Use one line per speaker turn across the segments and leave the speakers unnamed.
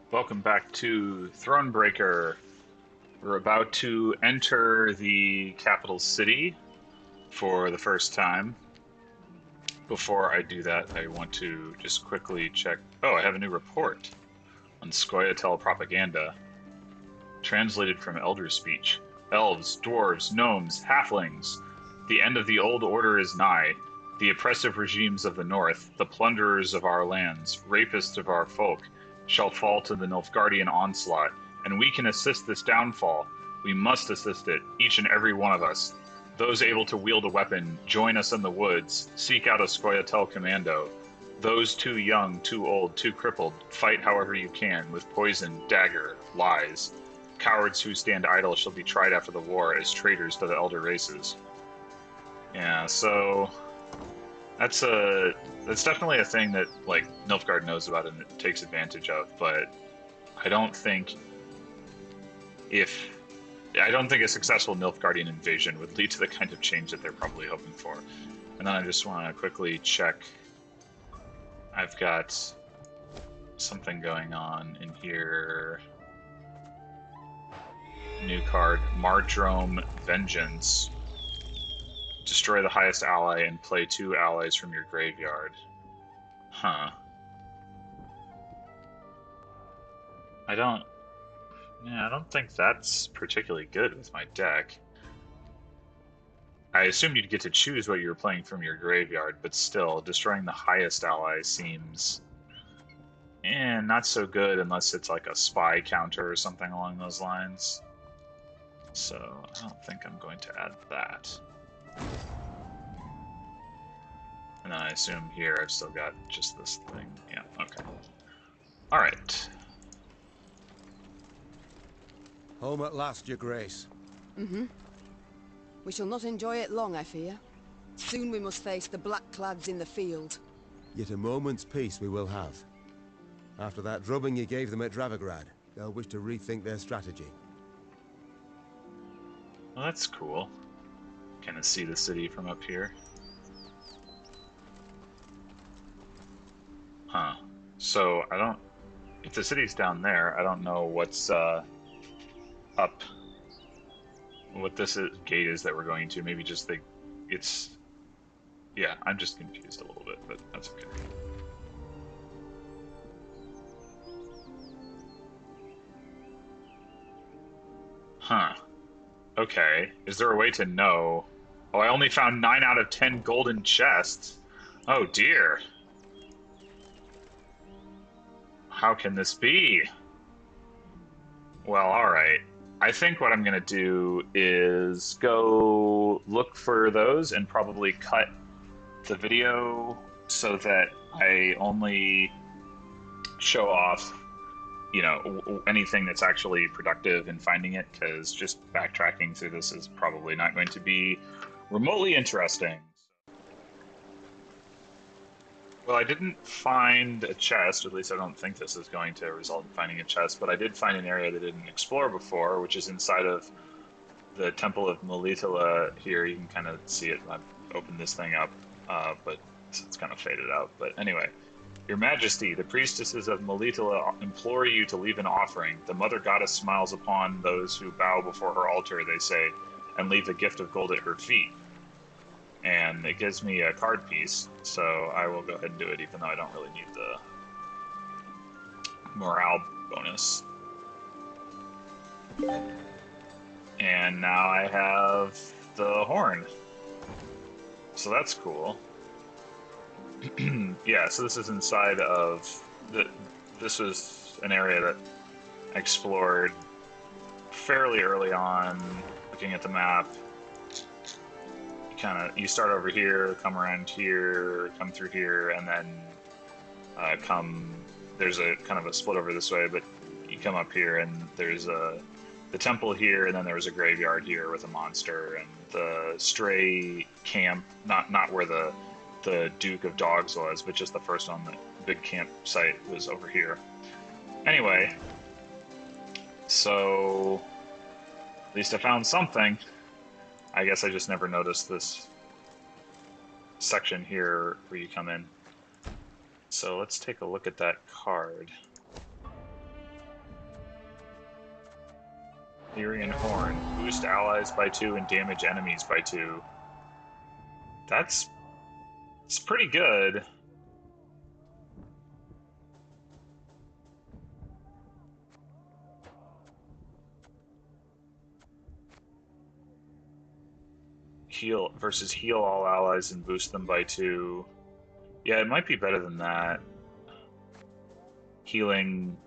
Welcome back to Thronebreaker. We're about to enter the capital city for the first time. Before I do that, I want to just quickly check. Oh, I have a new report on Scoia'tael propaganda, translated from Elder speech. Elves, dwarves, gnomes, halflings. The end of the old order is nigh. The oppressive regimes of the north, the plunderers of our lands, rapists of our folk, shall fall to the Nilfgaardian onslaught, and we can assist this downfall. We must assist it, each and every one of us. Those able to wield a weapon, join us in the woods, seek out a Scoia'tael commando. Those too young, too old, too crippled, fight however you can, with poison, dagger, lies. Cowards who stand idle shall be tried after the war as traitors to the elder races. Yeah, so that's definitely a thing that like Nilfgaard knows about and it takes advantage of, but I don't think if I don't think a successful Nilfgaardian invasion would lead to the kind of change that they're probably hoping for. And then I just want to quickly check. I've got something going on in here. New card, Mardrome Vengeance. Destroy the highest ally and play 2 allies from your graveyard. Huh. I don't... Yeah, I don't think that's particularly good with my deck. I assumed you'd get to choose what you were playing from your graveyard, but still, destroying the highest ally seems... not so good unless it's like a spy counter or something along those lines. So, I don't think I'm going to add that. And then I assume here I've still got just this thing. Yeah, okay. Alright.
Home at last, Your Grace.
Mm-hmm. We shall not enjoy it long, I fear. Soon we must face the black-clads in the field.
Yet a moment's peace we will have. After that drubbing you gave them at Dravograd, they'll wish to rethink their strategy.
Well, that's cool. Kind of see the city from up here. Huh. So, I don't... If the city's down there, I don't know what's, up... What this gate is that we're going to. Maybe just the... It's... Yeah, I'm just confused a little bit, but that's okay. Huh. Okay. Is there a way to know? Oh, I only found 9 out of 10 golden chests. Oh dear. How can this be? Well, alright. I think what I'm going to do is go look for those and probably cut the video so that I only show off, you know, anything that's actually productive in finding it, because just backtracking through this is probably not going to be remotely interesting. Well, I didn't find a chest, at least I don't think this is going to result in finding a chest, but I did find an area that I didn't explore before, which is inside of the Temple of Melitele here. You can kind of see it. I've opened this thing up, but it's kind of faded out. But anyway, Your Majesty, the priestesses of Melitele implore you to leave an offering. The Mother Goddess smiles upon those who bow before her altar, they say, and leave the gift of gold at her feet. And it gives me a card piece, so I will go ahead and do it, even though I don't really need the morale bonus. And now I have the horn. So that's cool. Yeah, so this is inside of... This was an area that I explored fairly early on, looking at the map. You start over here, come around here, come through here, and then there's a kind of a split over this way, but you come up here and there's the temple here, and then there was a graveyard here with a monster, and the stray camp, not where the Duke of Dogs was, but just the first one, the big campsite was over here. Anyway, so at least I found something. I guess I just never noticed this section here where you come in. So let's take a look at that card. Lyrian Horn. Boost allies by 2 and damage enemies by 2. It's pretty good. Heal versus heal all allies and boost them by 2. Yeah, it might be better than that. Healing.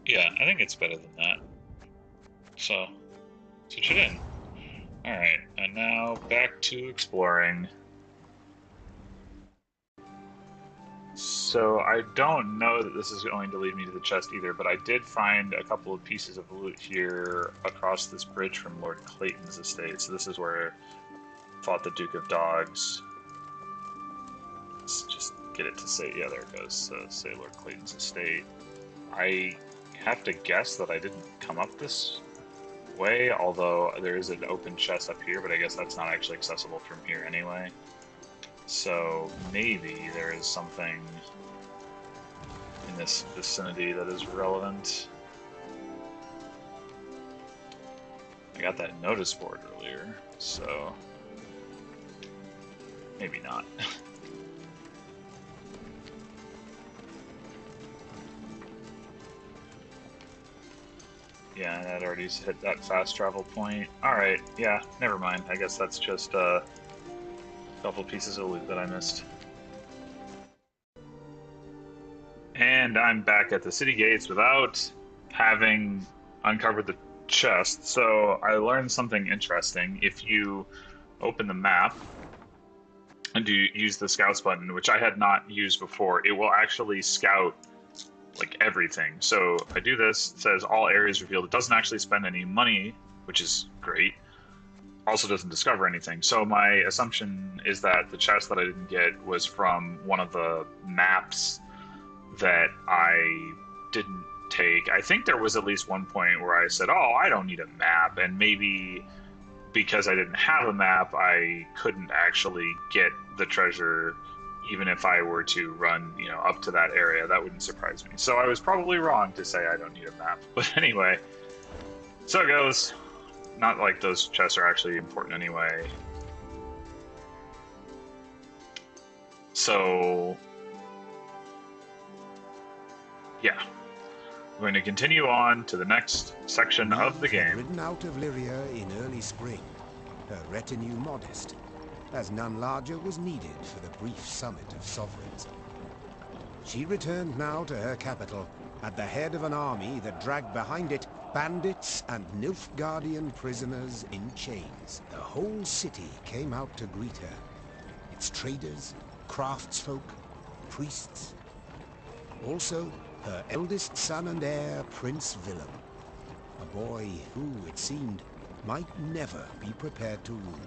Yeah, I think it's better than that. So, switch it in. Alright, and now back to exploring. So, I don't know that this is going to lead me to the chest either, but I did find a couple of pieces of loot here across this bridge from Lord Clayton's estate. So this is where I fought the Duke of Dogs. Let's just get it to say, yeah, there it goes. Say Lord Clayton's estate. I have to guess that I didn't come up this way, although there is an open chest up here, but I guess that's not actually accessible from here anyway. So maybe there is something in this vicinity that is relevant. I got that notice board earlier, so maybe not. Yeah, that already hit that fast travel point. Alright, yeah, never mind. I guess that's just a couple pieces of loot that I missed. And I'm back at the city gates without having uncovered the chest. So I learned something interesting. If you open the map and use the scouts button, which I had not used before, it will actually scout like everything. So I do this, it says all areas revealed. It doesn't actually spend any money, which is great. Also doesn't discover anything. So my assumption is that the chest that I didn't get was from one of the maps that I didn't take. I think there was at least one point where I said, oh, I don't need a map, and maybe because I didn't have a map, I couldn't actually get the treasure even if I were to run, up to that area. That wouldn't surprise me. So I was probably wrong to say I don't need a map. But anyway, so it goes. Not like those chests are actually important anyway. So, yeah. I'm going to continue on to the next section of the game.
Ridden out of Lyria in early spring, her retinue modest, as none larger was needed for the brief summit of sovereigns. She returned now to her capital, at the head of an army that dragged behind it bandits and Nilfgaardian prisoners in chains. The whole city came out to greet her. Its traders, craftsfolk, priests. Also, her eldest son and heir, Prince Willem. A boy who, it seemed, might never be prepared to rule.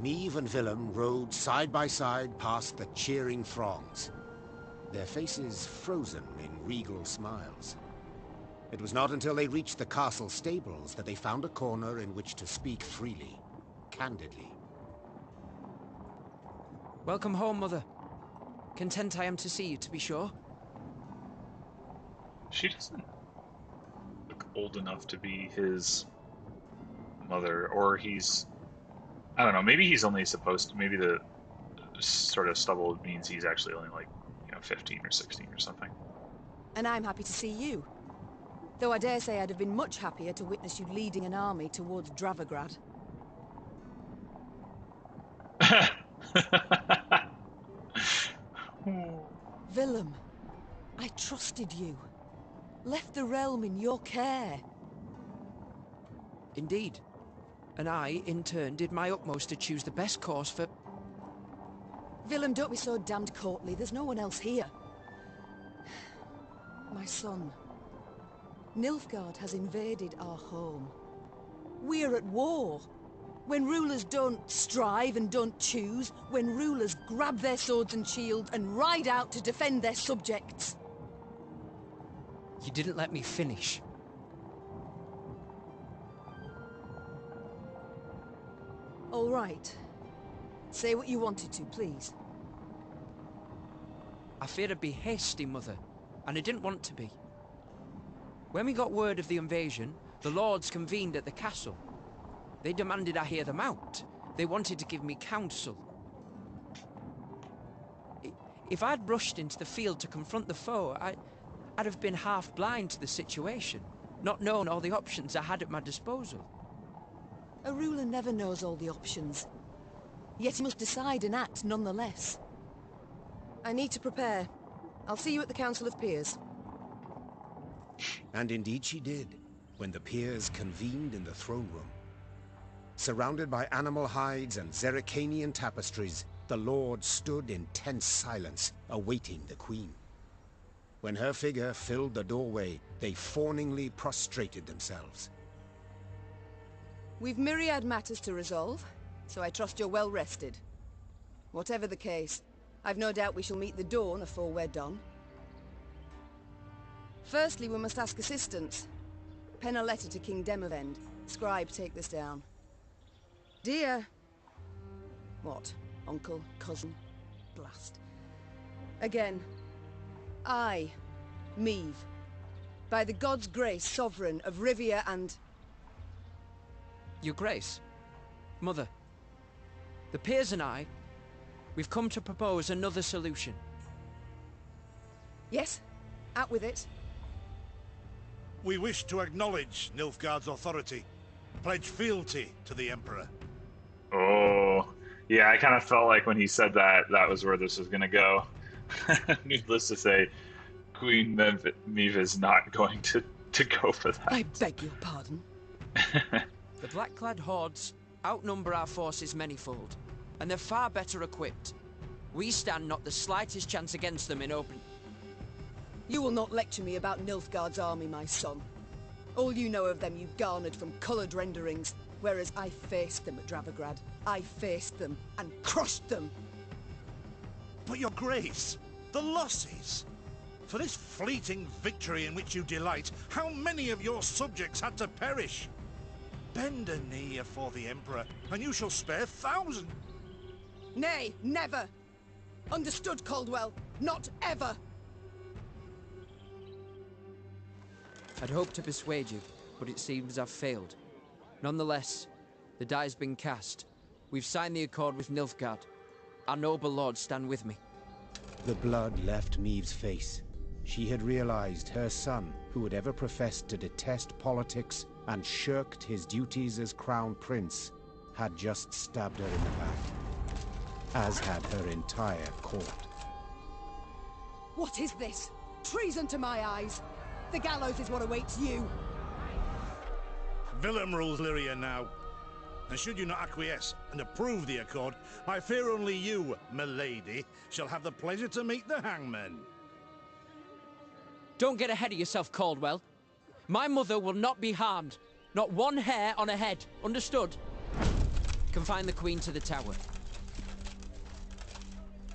Meve and Willem rode side by side past the cheering throngs, their faces frozen in regal smiles. It was not until they reached the castle stables that they found a corner in which to speak freely, candidly.
Welcome home, Mother. Content I am to see you, to be sure.
She doesn't look old enough to be his mother, or he's... I don't know, maybe he's only supposed to... Maybe the sort of stubble means he's actually only like, 15 or 16 or something.
And I'm happy to see you. Though I dare say I'd have been much happier to witness you leading an army towards Dravigrad. Willem, I trusted you. Left the realm in your care.
Indeed. And I, in turn, did my utmost to choose the best course for...
Willem, don't be so damned courtly. There's no one else here. My son. Nilfgaard has invaded our home. We're at war. When rulers don't strive and don't choose, when rulers grab their swords and shields and ride out to defend their subjects.
You didn't let me finish.
All right. Say what you wanted to, please.
I feared I'd be hasty, Mother, and I didn't want to be. When we got word of the invasion, the lords convened at the castle. They demanded I hear them out. They wanted to give me counsel. If I'd rushed into the field to confront the foe, I'd have been half blind to the situation, not known all the options I had at my disposal.
A ruler never knows all the options. Yet he must decide and act nonetheless. I need to prepare. I'll see you at the Council of Peers.
And indeed she did, when the peers convened in the throne room. Surrounded by animal hides and Zerrikanian tapestries, the lords stood in tense silence, awaiting the queen. When her figure filled the doorway, they fawningly prostrated themselves.
We've myriad matters to resolve, so I trust you're well rested. Whatever the case, I've no doubt we shall meet the dawn afore we're done. Firstly, we must ask assistance. Pen a letter to King Demavend. Scribe, take this down. Dear... What? Uncle? Cousin? Blast. Again. I, Meve, by the god's grace, sovereign of Rivia and...
Your Grace, Mother, the peers and I, we've come to propose another solution.
Yes? Out with it.
We wish to acknowledge Nilfgaard's authority, pledge fealty to the Emperor.
Oh, yeah, I kind of felt like when he said that, that was where this was going to go. Needless to say, Queen Meve is not going to go for that.
I beg your pardon.
The black-clad hordes outnumber our forces manyfold, and they're far better equipped. We stand not the slightest chance against them in open...
You will not lecture me about Nilfgaard's army, my son. All you know of them you garnered from coloured renderings, whereas I faced them at Dravigrad. I faced them and crushed them.
But your grace, the losses! For this fleeting victory in which you delight, how many of your subjects had to perish? Bend a knee afore the Emperor, and you shall spare thousands.
Nay, never! Understood, Caldwell? Not ever!
I'd hoped to persuade you, but it seems I've failed. Nonetheless, the die's been cast. We've signed the accord with Nilfgaard. Our noble lords stand with me.
The blood left Meve's face. She had realized her son, who had ever professed to detest politics and shirked his duties as crown prince, had just stabbed her in the back, as had her entire court.
What is this? Treason to my eyes! The gallows is what awaits you!
Willem rules Lyria now. And should you not acquiesce and approve the accord, I fear only you, milady, shall have the pleasure to meet the hangman.
Don't get ahead of yourself, Caldwell. My mother will not be harmed. Not one hair on her head. Understood? Confine the Queen to the tower.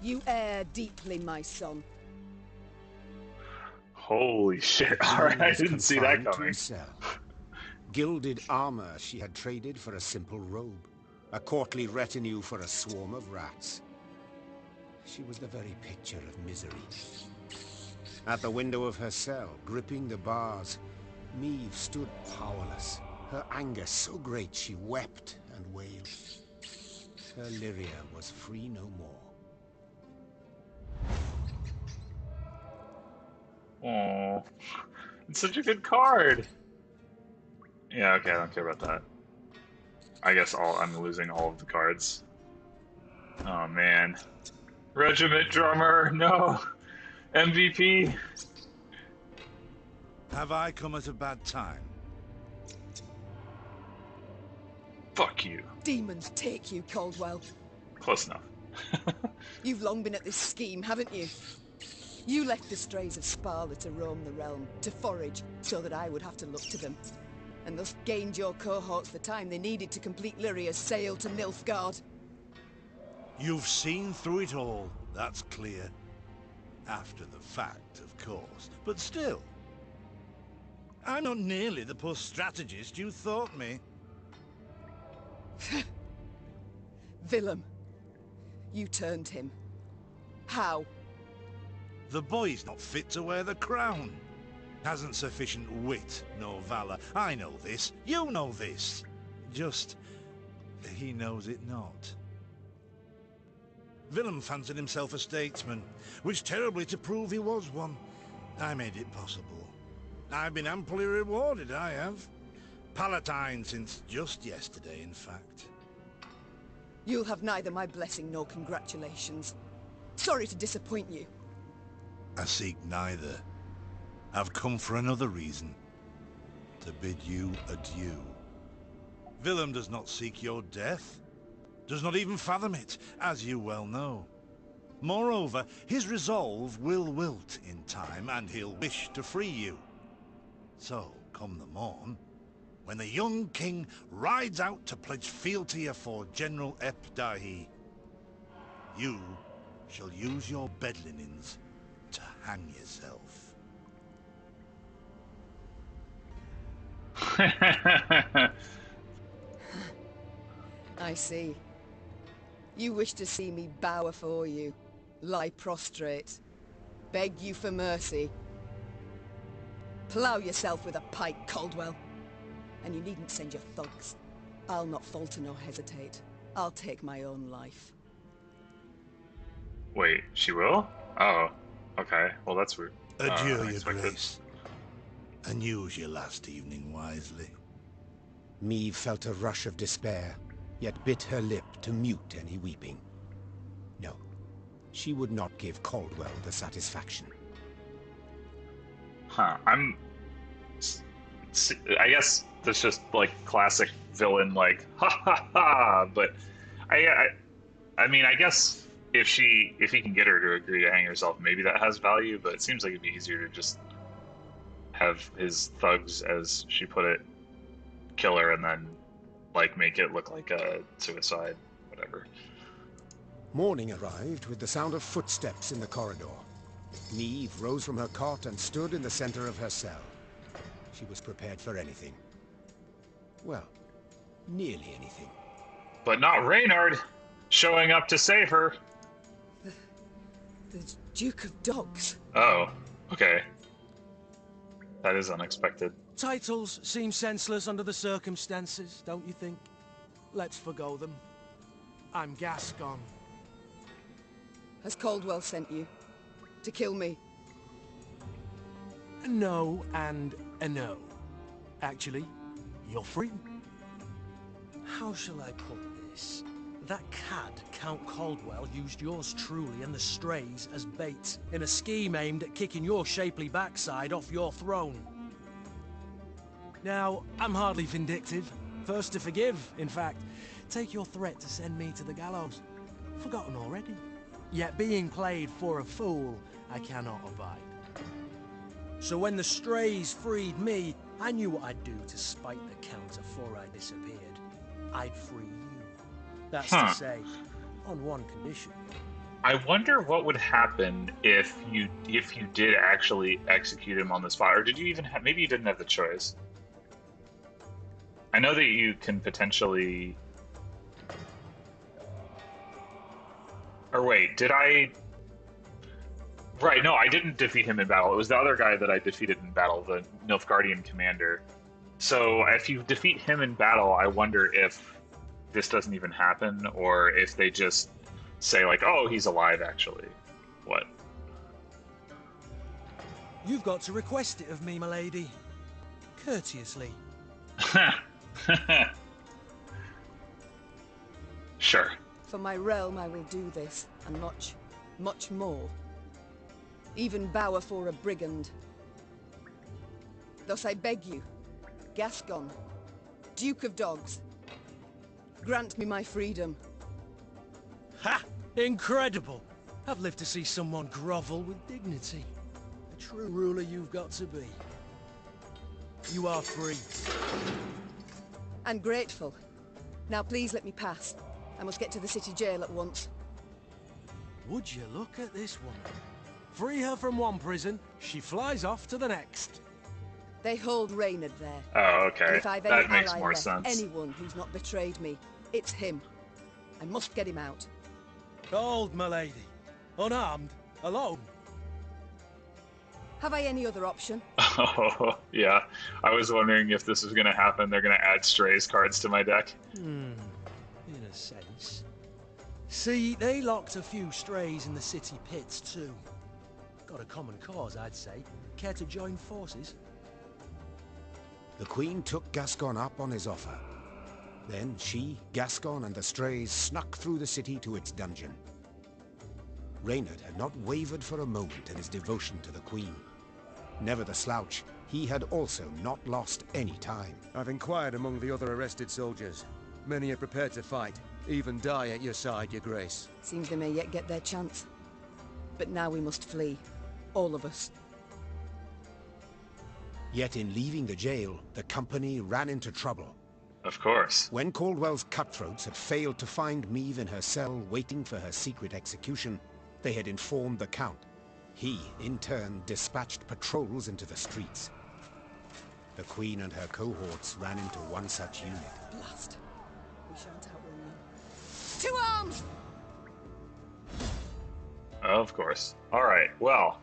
You err deeply, my son.
Holy shit. Alright, I didn't see that
Confined to
coming.
a cell. Gilded armor she had traded for a simple robe. A courtly retinue for a swarm of rats. She was the very picture of misery. At the window of her cell, gripping the bars, Meve stood powerless. Her anger so great she wept and wailed. Her Lyria was free no more.
Aww. It's such a good card. Yeah, okay, I don't care about that. I guess I'm losing all of the cards. Oh man. Regiment drummer, no! MVP!
Have I come at a bad time?
Fuck you.
Demons take you, Caldwell.
Close enough.
You've long been at this scheme, haven't you? You left the strays of Sparla to roam the realm, to forage, so that I would have to look to them. And thus gained your cohorts the time they needed to complete Lyria's sail to Nilfgaard.
You've seen through it all, that's clear. After the fact, of course, but still. I'm not nearly the poor strategist you thought me.
Willem, you turned him. How?
The boy's not fit to wear the crown. Hasn't sufficient wit nor valor. I know this. You know this. Just, he knows it not. Willem fancied himself a statesman, wished terribly to prove he was one. I made it possible. I've been amply rewarded, I have. Palatine since just yesterday, in fact.
You'll have neither my blessing nor congratulations. Sorry to disappoint you.
I seek neither. I've come for another reason. To bid you adieu. Willem does not seek your death. Does not even fathom it, as you well know. Moreover, his resolve will wilt in time, and he'll wish to free you. So, come the morn, when the young king rides out to pledge fealty afore General Ep Dahi, you shall use your bed linens to hang yourself.
I see. You wish to see me bow afore you, lie prostrate, beg you for mercy. Plough yourself with a pike, Caldwell. And you needn't send your thugs. I'll not falter nor hesitate. I'll take my own life.
Wait, she will? Oh, okay. Well, that's weird.
Adieu, your
unexpected.
grace. And use your last evening wisely.
Meve felt a rush of despair, yet bit her lip to mute any weeping. No, she would not give Caldwell the satisfaction.
Huh. I guess that's just like classic villain, like ha ha ha. But I mean, I guess if he can get her to agree to hang herself, maybe that has value. But it seems like it'd be easier to just have his thugs, as she put it, kill her and then like make it look like a suicide, whatever.
Morning arrived with the sound of footsteps in the corridor. Meve rose from her cot and stood in the center of her cell. She was prepared for anything. Well, nearly anything.
But not Reynard showing up to save her.
The Duke of Dogs.
Oh, okay. That is unexpected.
Titles seem senseless under the circumstances, don't you think? Let's forgo them. I'm Gascon.
Has Caldwell sent you? To kill me?
A no and a no. Actually, you're free. How shall I put this? That cad, Count Caldwell, used yours truly and the Strays as bait in a scheme aimed at kicking your shapely backside off your throne. Now, I'm hardly vindictive. First to forgive, in fact. Take your threat to send me to the gallows. Forgotten already. Yet being played for a fool, I cannot abide. So when the Strays freed me, I knew what I'd do to spite the Count afore I disappeared. I'd free you. That's to say, on one condition.
I wonder what would happen if you did actually execute him on the spot, or did you even have? Maybe you didn't have the choice. I know that you can potentially. Or wait, did I? Right, no, I didn't defeat him in battle. It was the other guy that I defeated in battle, the Nilfgaardian commander. So if you defeat him in battle, I wonder if this doesn't even happen, or if they just say like, "Oh, he's alive." Actually, what?
You've got to request it of me, my lady. Courteously.
Sure.
For my realm I will do this, and much, much more. Even bow afore a brigand. Thus I beg you, Gascon, Duke of Dogs, grant me my freedom.
Ha! Incredible! I've lived to see someone grovel with dignity. A true ruler you've got to be. You are free.
And grateful. Now please let me pass. I must get to the city jail at once.
Would you look at this woman? Free her from one prison, she flies off to the next.
They hold Reynard there.
Oh,
And
okay.
if I've
That
any
makes
ally
more
left,
sense.
anyone who's not betrayed me, it's him. I must get him out.
Hold, my lady. Unarmed, alone.
Have I any other option?
Oh, yeah. I was wondering if this was going to happen. They're going to add Strays cards to my deck.
In a sense. See, they locked a few strays in the city pits too. Got a common cause, I'd say. Care to join forces?
The Queen took Gascon up on his offer. Then she, Gascon, and the Strays snuck through the city to its dungeon. Reynard had not wavered for a moment in his devotion to the Queen. Never the slouch, he had also not lost any time.
I've inquired among the other arrested soldiers. Many are prepared to fight, even die at your side, Your Grace.
Seems they may yet get their chance. But now we must flee. All of us.
Yet in leaving the jail, the company ran into trouble.
Of course.
When Caldwell's cutthroats had failed to find Meve in her cell waiting for her secret execution, they had informed the Count. He, in turn, dispatched patrols into the streets. The Queen and her cohorts ran into one such unit.
Blast. We shan't outrun them. To arms!
Of course. All right. Well,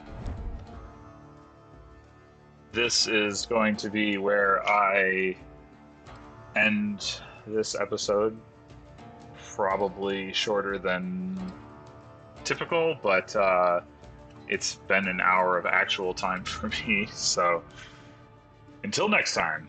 this is going to be where I end this episode. Probably shorter than typical, but it's been an hour of actual time for me. So until next time.